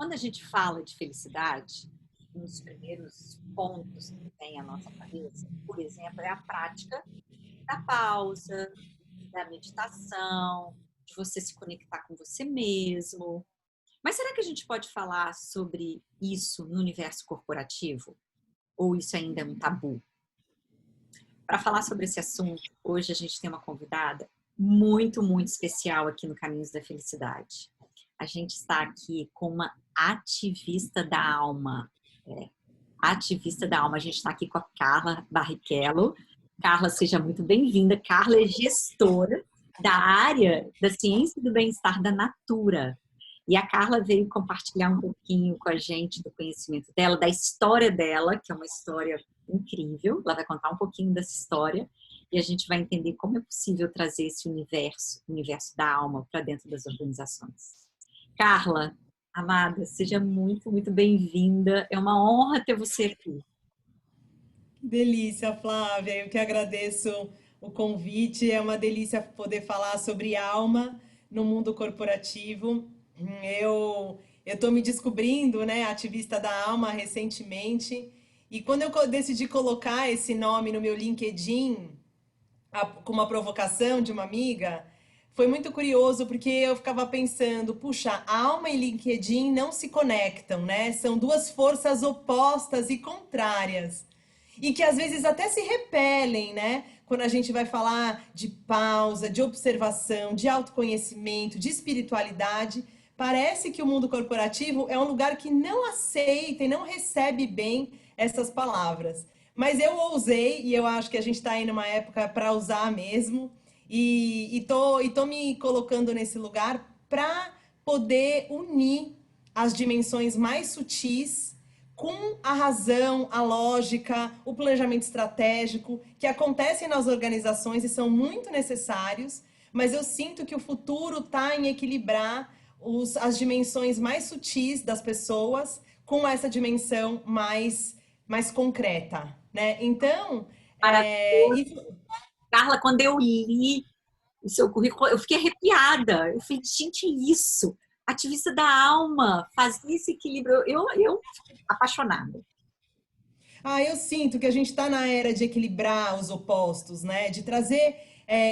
Quando a gente fala de felicidade, um dos primeiros pontos que vem à nossa cabeça, por exemplo, é a prática da pausa, da meditação, de você se conectar com você mesmo. Mas será que a gente pode falar sobre isso no universo corporativo? Ou isso ainda é um tabu? Para falar sobre esse assunto, hoje a gente tem uma convidada muito, muito especial aqui no Caminhos da Felicidade. A gente está aqui com uma ativista da alma. É, ativista da alma. A gente está aqui com a Carla Barrichello. Carla, seja muito bem-vinda. Carla é gestora da área da ciência do bem-estar da Natura. E a Carla veio compartilhar um pouquinho com a gente do conhecimento dela, da história dela, que é uma história incrível. Ela vai contar um pouquinho dessa história e a gente vai entender como é possível trazer esse universo, o universo da alma, para dentro das organizações. Carla, amada, seja muito, muito bem-vinda. É uma honra ter você aqui. Que delícia, Flávia. Eu que agradeço o convite. É uma delícia poder falar sobre alma no mundo corporativo. Eu estou me descobrindo, né, ativista da alma recentemente. E quando eu decidi colocar esse nome no meu LinkedIn, com uma provocação de uma amiga, foi muito curioso porque eu ficava pensando, puxa, alma e LinkedIn não se conectam, né? São duas forças opostas e contrárias. E que às vezes até se repelem, né? Quando a gente vai falar de pausa, de observação, de autoconhecimento, de espiritualidade, parece que o mundo corporativo é um lugar que não aceita e não recebe bem essas palavras. Mas eu ousei e eu acho que a gente está aí numa época para usar mesmo. E tô me colocando nesse lugar para poder unir as dimensões mais sutis com a razão, a lógica, o planejamento estratégico, que acontecem nas organizações e são muito necessários, mas eu sinto que o futuro está em equilibrar as dimensões mais sutis das pessoas com essa dimensão mais concreta, né? Então, Maravilhoso. isso. Carla, quando eu li o seu currículo, eu fiquei arrepiada. Eu falei, gente, é isso. Ativista da alma, fazer esse equilíbrio. Eu fiquei apaixonada. Eu sinto que a gente está na era de equilibrar os opostos, né? De trazer.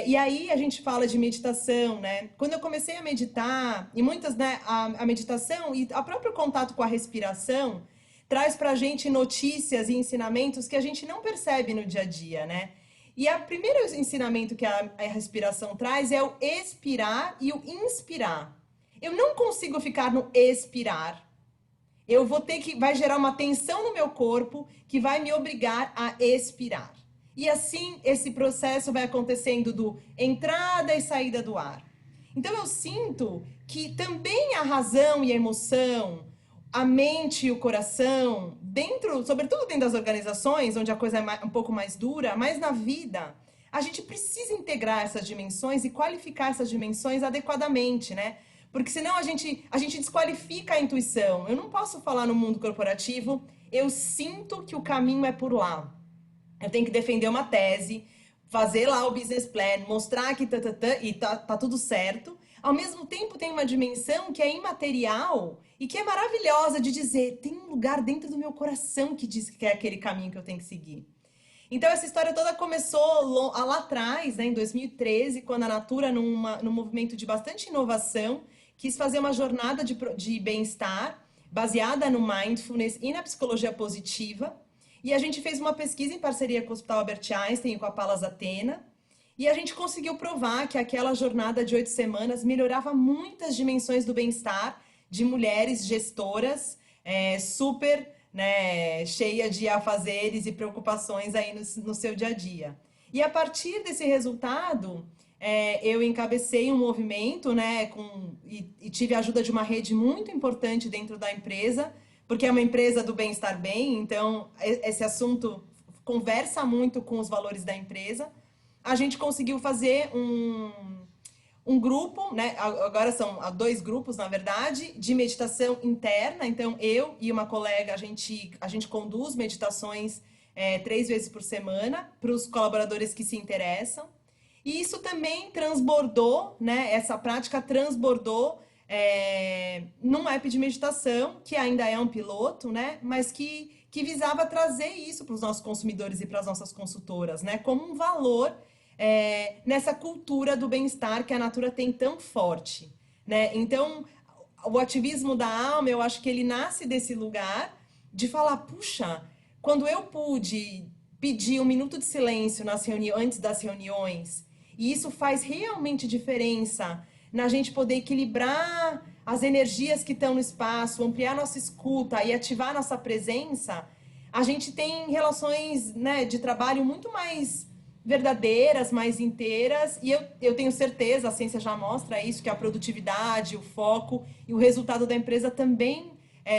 E aí a gente fala de meditação, né? Quando eu comecei a meditar, e muitas, né, a meditação e o próprio contato com a respiração traz para a gente notícias e ensinamentos que a gente não percebe no dia a dia, né? E o primeiro ensinamento que a respiração traz é o expirar e o inspirar. Eu não consigo ficar no expirar. Eu vou ter que, vai gerar uma tensão no meu corpo que vai me obrigar a expirar. E assim esse processo vai acontecendo do entrada e saída do ar. Então eu sinto que também a razão e a emoção, a mente e o coração, dentro, sobretudo dentro das organizações, onde a coisa é um pouco mais dura, mas na vida, a gente precisa integrar essas dimensões e qualificar essas dimensões adequadamente, né? Porque senão a gente desqualifica a intuição. Eu não posso falar no mundo corporativo, eu sinto que o caminho é por lá. Eu tenho que defender uma tese, fazer lá o business plan, mostrar que e tá tudo certo. Ao mesmo tempo, tem uma dimensão que é imaterial e que é maravilhosa de dizer: tem um lugar dentro do meu coração que diz que é aquele caminho que eu tenho que seguir. Então, essa história toda começou lá atrás, né, em 2013, quando a Natura, num movimento de bastante inovação, quis fazer uma jornada de bem-estar baseada no mindfulness e na psicologia positiva. E a gente fez uma pesquisa em parceria com o Hospital Albert Einstein e com a Palas Atena. E a gente conseguiu provar que aquela jornada de 8 semanas melhorava muitas dimensões do bem-estar de mulheres gestoras, super, né, cheia de afazeres e preocupações aí no seu dia a dia. E a partir desse resultado, eu encabecei um movimento, né, e tive a ajuda de uma rede muito importante dentro da empresa, porque é uma empresa do bem-estar bem, então esse assunto conversa muito com os valores da empresa. A gente conseguiu fazer um grupo, né? Agora são 2 grupos, na verdade, de meditação interna. Então, eu e uma colega, a gente conduz meditações 3 vezes por semana para os colaboradores que se interessam. E isso também transbordou, né? Essa prática transbordou num app de meditação, que ainda é um piloto, né? Mas que visava trazer isso para os nossos consumidores e para as nossas consultoras, né? Como um valor nessa cultura do bem-estar que a Natura tem tão forte, né? Então, o ativismo da alma, eu acho que ele nasce desse lugar de falar, puxa, quando eu pude pedir um minuto de silêncio antes das reuniões, e isso faz realmente diferença na gente poder equilibrar as energias que estão no espaço, ampliar nossa escuta e ativar nossa presença, a gente tem relações, né, de trabalho muito mais verdadeiras, mais inteiras, e eu tenho certeza, a ciência já mostra isso, que a produtividade, o foco e o resultado da empresa também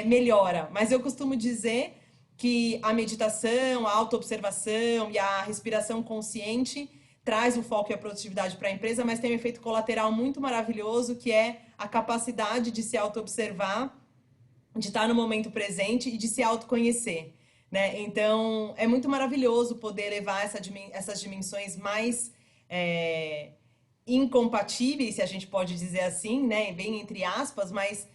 melhora. Mas eu costumo dizer que a meditação, a autoobservação e a respiração consciente traz o foco e a produtividade para a empresa, mas tem um efeito colateral muito maravilhoso, que é a capacidade de se autoobservar, de estar no momento presente e de se autoconhecer, né? Então, é muito maravilhoso poder levar essas dimensões mais incompatíveis, se a gente pode dizer assim, né? Bem entre aspas, mas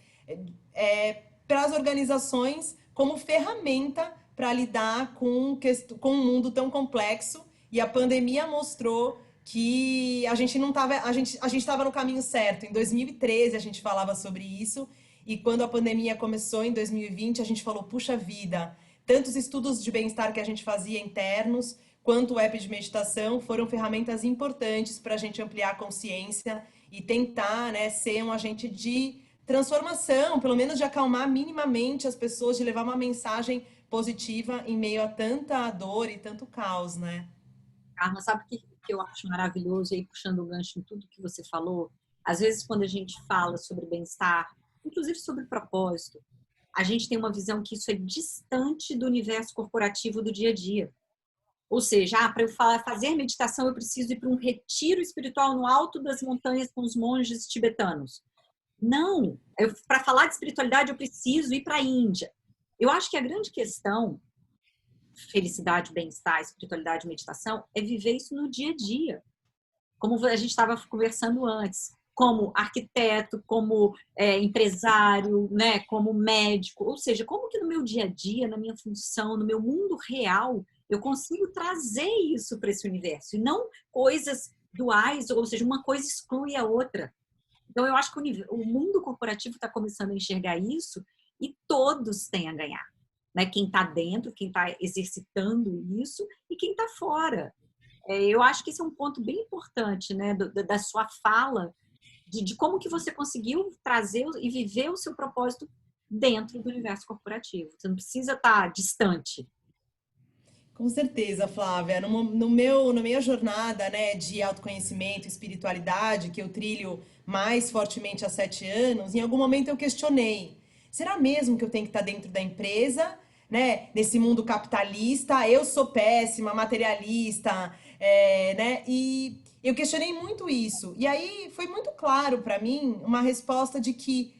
para as organizações como ferramenta para lidar com um mundo tão complexo. E a pandemia mostrou que a gente não estava, a gente estava no caminho certo. Em 2013 a gente falava sobre isso, e quando a pandemia começou em 2020, a gente falou, puxa vida, tantos estudos de bem-estar que a gente fazia internos, quanto o app de meditação, foram ferramentas importantes para a gente ampliar a consciência e tentar, né, ser um agente de transformação, pelo menos de acalmar minimamente as pessoas, de levar uma mensagem positiva em meio a tanta dor e tanto caos, né? Carla, sabe o que eu acho maravilhoso, e aí puxando o gancho em tudo que você falou? Às vezes, quando a gente fala sobre bem-estar, inclusive sobre propósito, a gente tem uma visão que isso é distante do universo corporativo do dia a dia. Ou seja, para eu fazer meditação, eu preciso ir para um retiro espiritual no alto das montanhas com os monges tibetanos. Não, para falar de espiritualidade, eu preciso ir para a Índia. Eu acho que a grande questão, felicidade, bem-estar, espiritualidade, meditação, é viver isso no dia a dia. Como a gente estava conversando antes, como arquiteto, como empresário, né, como médico, ou seja, como que no meu dia a dia, na minha função, no meu mundo real, eu consigo trazer isso para esse universo, e não coisas duais, ou seja, uma coisa exclui a outra. Então, eu acho que o mundo corporativo está começando a enxergar isso, e todos têm a ganhar, né? Quem está dentro, quem está exercitando isso e quem está fora. Eu acho que esse é um ponto bem importante, né, da sua fala, de como que você conseguiu trazer e viver o seu propósito dentro do universo corporativo. Você não precisa estar distante. Com certeza, Flávia. Na minha jornada, né, de autoconhecimento, espiritualidade, que eu trilho mais fortemente há 7 anos, em algum momento eu questionei: será mesmo que eu tenho que estar dentro da empresa, né, nesse mundo capitalista? Eu sou péssima, materialista, né? E eu questionei muito isso. E aí foi muito claro para mim uma resposta de que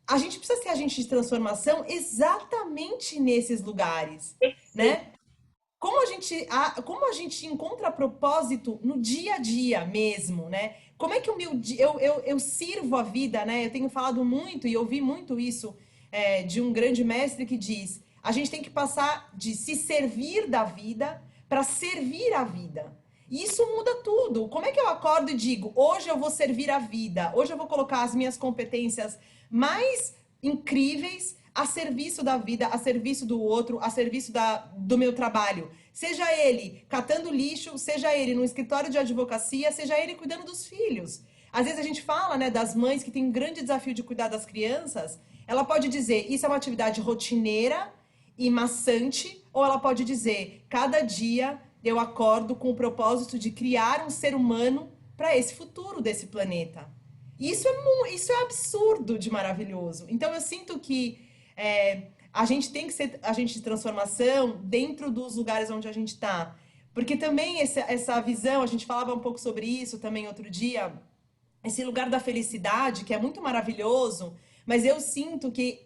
a gente precisa ser agente de transformação exatamente nesses lugares, Perfeito. né? Como a gente encontra propósito no dia a dia mesmo, né? Como é que o meu dia, eu sirvo a vida, né? Eu tenho falado muito e ouvi muito isso de um grande mestre que diz: a gente tem que passar de se servir da vida para servir a vida. E isso muda tudo. Como é que eu acordo e digo: hoje eu vou servir a vida, hoje eu vou colocar as minhas competências mais incríveis a serviço da vida, a serviço do outro, a serviço do meu trabalho. Seja ele catando lixo, seja ele no escritório de advocacia, seja ele cuidando dos filhos. Às vezes a gente fala, né, das mães que têm um grande desafio de cuidar das crianças. Ela pode dizer, isso é uma atividade rotineira e maçante, ou ela pode dizer, cada dia eu acordo com o propósito de criar um ser humano para esse futuro desse planeta. Isso é absurdo de maravilhoso. Então eu sinto que a gente tem que ser agente de transformação dentro dos lugares onde a gente está. Porque também essa visão, a gente falava um pouco sobre isso também outro dia, esse lugar da felicidade, que é muito maravilhoso, mas eu sinto que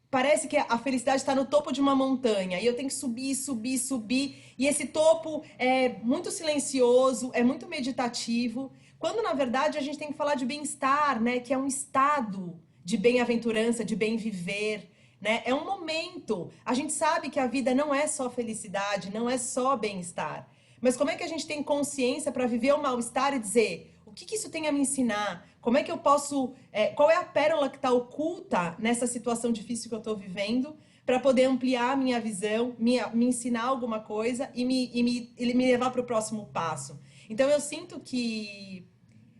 parece que a felicidade está no topo de uma montanha e eu tenho que subir, subir, subir. E esse topo é muito silencioso, é muito meditativo, quando na verdade a gente tem que falar de bem-estar, né? Que é um estado de bem-aventurança, de bem viver, né? É um momento. A gente sabe que a vida não é só felicidade, não é só bem-estar. Mas como é que a gente tem consciência para viver o mal-estar e dizer o que que isso tem a me ensinar? Como é que eu posso. Qual é a pérola que está oculta nessa situação difícil que eu estou vivendo? Para poder ampliar a minha visão, me ensinar alguma coisa e me levar para o próximo passo. Então eu sinto que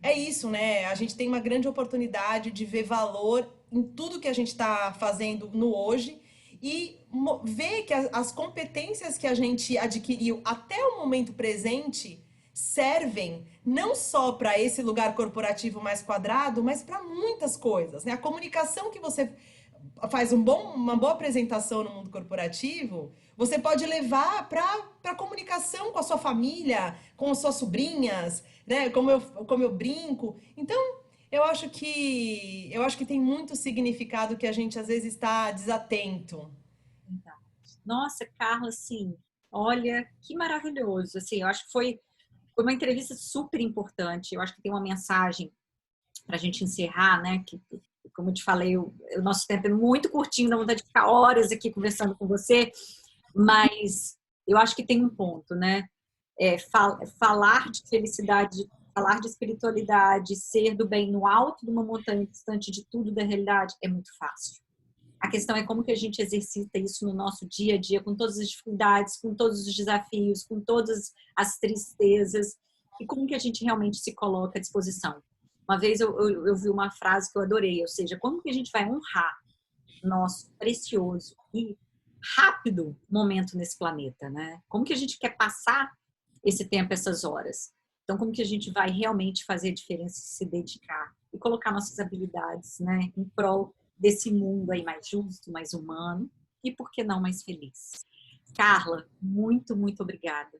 é isso, né? A gente tem uma grande oportunidade de ver valor em tudo que a gente está fazendo no hoje e ver que as competências que a gente adquiriu até o momento presente servem não só para esse lugar corporativo mais quadrado, mas para muitas coisas, né? A comunicação que você faz uma boa apresentação no mundo corporativo, você pode levar para a comunicação com a sua família, com as suas sobrinhas, né? Como eu brinco. Então, eu acho que tem muito significado que a gente às vezes está desatento. Então, nossa, Carla, assim, olha que maravilhoso. Assim, eu acho que foi uma entrevista super importante. Eu acho que tem uma mensagem para a gente encerrar, né? Que, como eu te falei, o nosso tempo é muito curtinho, dá vontade de ficar horas aqui conversando com você, mas eu acho que tem um ponto, né? Falar de felicidade, falar de espiritualidade, ser do bem no alto de uma montanha distante de tudo da realidade é muito fácil. A questão é como que a gente exercita isso no nosso dia a dia, com todas as dificuldades, com todos os desafios, com todas as tristezas, e como que a gente realmente se coloca à disposição. Uma vez eu vi uma frase que eu adorei, ou seja, como que a gente vai honrar nosso precioso e rápido momento nesse planeta, né? Como que a gente quer passar esse tempo, essas horas? Então, como que a gente vai realmente fazer a diferença, se dedicar e colocar nossas habilidades, né, em prol desse mundo aí mais justo, mais humano e, por que não, mais feliz. Carla, muito, muito obrigada.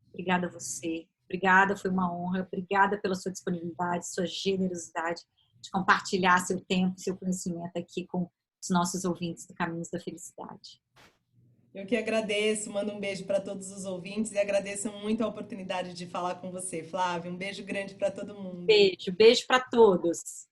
Obrigada a você. Obrigada, foi uma honra. Obrigada pela sua disponibilidade, sua generosidade de compartilhar seu tempo, seu conhecimento aqui com os nossos ouvintes do Caminhos da Felicidade. Eu que agradeço, mando um beijo para todos os ouvintes e agradeço muito a oportunidade de falar com você, Flávia. Um beijo grande para todo mundo. Beijo, beijo para todos.